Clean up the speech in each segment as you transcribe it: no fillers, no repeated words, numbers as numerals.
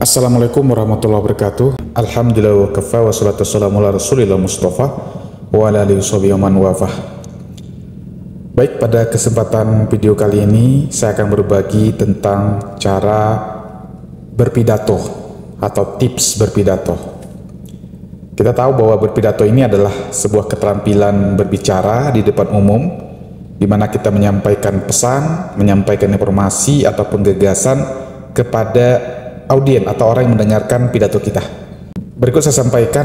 Assalamualaikum warahmatullahi wabarakatuh. Alhamdulillah wa kafa wa salatu wassalamu ala rasulillah mustafa wa ala alihi wa man wafah. Baik, pada kesempatan video kali ini saya akan berbagi tentang cara berpidato atau tips berpidato. Kita tahu bahwa berpidato ini adalah sebuah keterampilan berbicara di depan umum, di mana kita menyampaikan pesan, menyampaikan informasi ataupun gagasan kepada audien atau orang yang mendengarkan pidato kita. Berikut saya sampaikan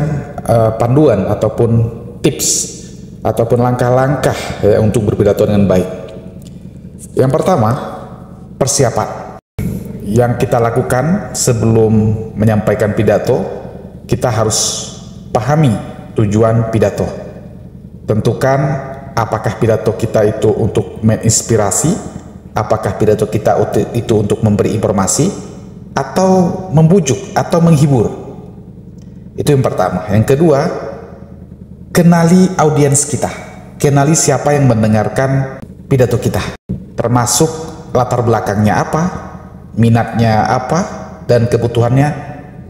panduan ataupun tips ataupun langkah-langkah ya, untuk berpidato dengan baik. Yang pertama, persiapan. Yang kita lakukan sebelum menyampaikan pidato, kita harus pahami tujuan pidato. Tentukan apakah pidato kita itu untuk menginspirasi, apakah pidato kita itu untuk memberi informasi, atau membujuk atau menghibur. Itu yang pertama. Yang kedua, kenali audiens kita, kenali siapa yang mendengarkan pidato kita, termasuk latar belakangnya apa, minatnya apa, dan kebutuhannya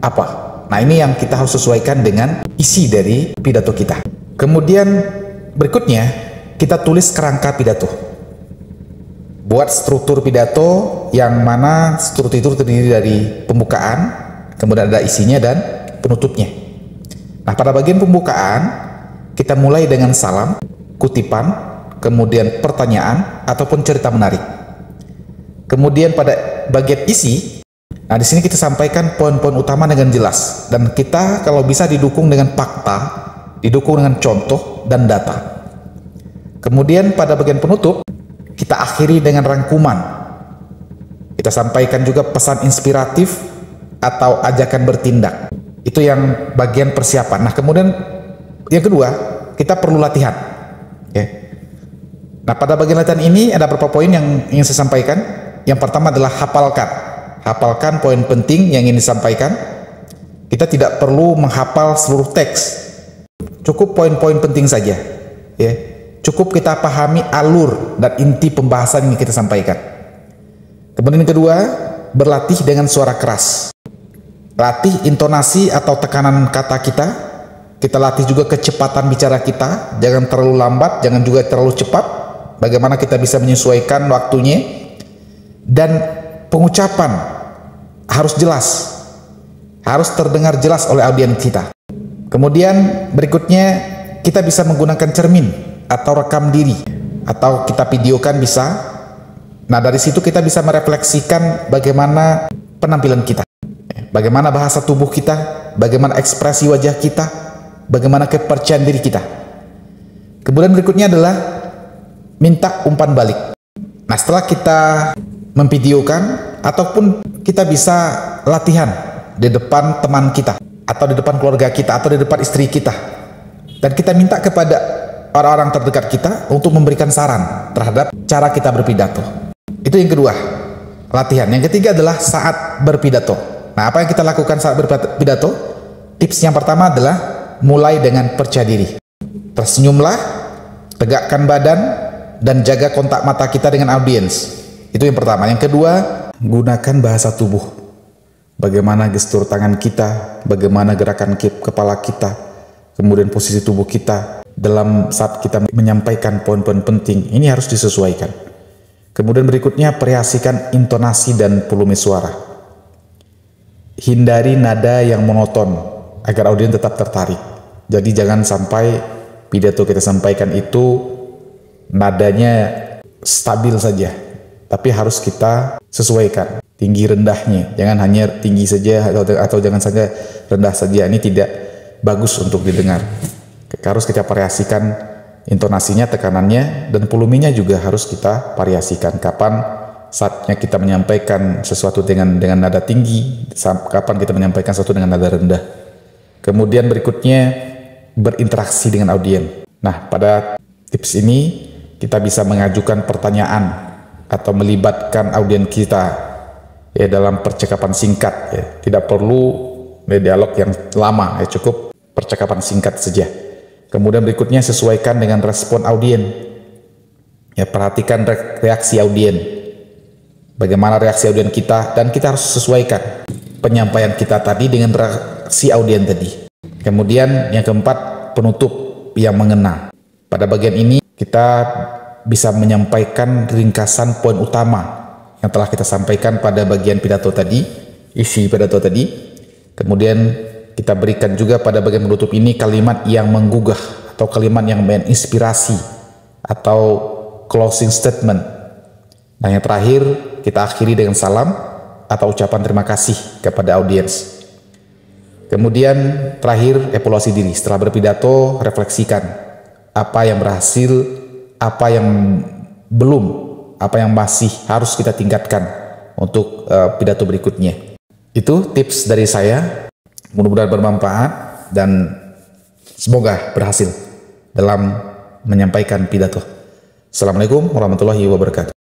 apa. Nah, ini yang kita harus sesuaikan dengan isi dari pidato kita. Kemudian berikutnya, kita tulis kerangka pidato. Buat struktur pidato yang mana struktur itu terdiri dari pembukaan, kemudian ada isinya dan penutupnya. Nah, pada bagian pembukaan kita mulai dengan salam, kutipan, kemudian pertanyaan ataupun cerita menarik. Kemudian pada bagian isi, nah di sini kita sampaikan poin-poin utama dengan jelas, dan kita kalau bisa didukung dengan fakta, didukung dengan contoh dan data. Kemudian pada bagian penutup kita akhiri dengan rangkuman. Kita sampaikan juga pesan inspiratif atau ajakan bertindak. Itu yang bagian persiapan. Nah, kemudian yang kedua, kita perlu latihan. Okay. Nah, pada bagian latihan ini ada beberapa poin yang ingin saya sampaikan. Yang pertama adalah hafalkan. Hafalkan poin penting yang ingin disampaikan. Kita tidak perlu menghafal seluruh teks. Cukup poin-poin penting saja. Ya. Cukup kita pahami alur dan inti pembahasan yang kita sampaikan. Kemudian yang kedua, berlatih dengan suara keras. Latih intonasi atau tekanan kata kita. Kita latih juga kecepatan bicara kita. Jangan terlalu lambat, jangan juga terlalu cepat. Bagaimana kita bisa menyesuaikan waktunya. Dan pengucapan harus jelas. Harus terdengar jelas oleh audiens kita. Kemudian berikutnya, kita bisa menggunakan cermin atau rekam diri, atau kita videokan bisa. Nah, dari situ kita bisa merefleksikan bagaimana penampilan kita, bagaimana bahasa tubuh kita, bagaimana ekspresi wajah kita, bagaimana kepercayaan diri kita. Kemudian berikutnya adalah minta umpan balik. Nah, setelah kita memvideokan ataupun kita bisa latihan di depan teman kita, atau di depan keluarga kita, atau di depan istri kita, dan kita minta kepada orang-orang terdekat kita untuk memberikan saran terhadap cara kita berpidato. Itu yang kedua, latihan. Yang ketiga adalah saat berpidato. Nah, apa yang kita lakukan saat berpidato? Tips yang pertama adalah mulai dengan percaya diri. Tersenyumlah, tegakkan badan, dan jaga kontak mata kita dengan audiens. Itu yang pertama. Yang kedua, gunakan bahasa tubuh. Bagaimana gestur tangan kita, bagaimana gerakan kepala kita, kemudian posisi tubuh kita dalam saat kita menyampaikan poin-poin penting. Ini harus disesuaikan. Kemudian berikutnya, perhatikan intonasi dan volume suara. Hindari nada yang monoton agar audiens tetap tertarik. Jadi jangan sampai pidato kita sampaikan itu nadanya stabil saja, tapi harus kita sesuaikan tinggi rendahnya. Jangan hanya tinggi saja atau jangan saja rendah saja. Ini tidak bagus untuk didengar. Harus kita variasikan intonasinya, tekanannya, dan volumenya juga harus kita variasikan. Kapan saatnya kita menyampaikan sesuatu dengan nada tinggi, kapan kita menyampaikan sesuatu dengan nada rendah. Kemudian berikutnya, berinteraksi dengan audiens. Nah, pada tips ini kita bisa mengajukan pertanyaan atau melibatkan audiens kita ya dalam percakapan singkat ya. Tidak perlu dialog yang lama ya, cukup percakapan singkat saja. Kemudian berikutnya, sesuaikan dengan respon audiens. Ya, perhatikan reaksi audiens. Bagaimana reaksi audiens kita, dan kita harus sesuaikan. penyampaian kita tadi dengan reaksi audiens tadi. Kemudian yang keempat, penutup yang mengena. Pada bagian ini kita bisa menyampaikan ringkasan poin utama yang telah kita sampaikan pada bagian pidato tadi, isi pidato tadi. Kemudian kita berikan juga pada bagian penutup ini kalimat yang menggugah atau kalimat yang menginspirasi atau closing statement. Nah, yang terakhir kita akhiri dengan salam atau ucapan terima kasih kepada audiens. Kemudian terakhir, evaluasi diri. Setelah berpidato, refleksikan apa yang berhasil, apa yang belum, apa yang masih harus kita tingkatkan untuk pidato berikutnya. Itu tips dari saya, mudah-mudahan bermanfaat dan semoga berhasil dalam menyampaikan pidato. Assalamualaikum warahmatullahi wabarakatuh.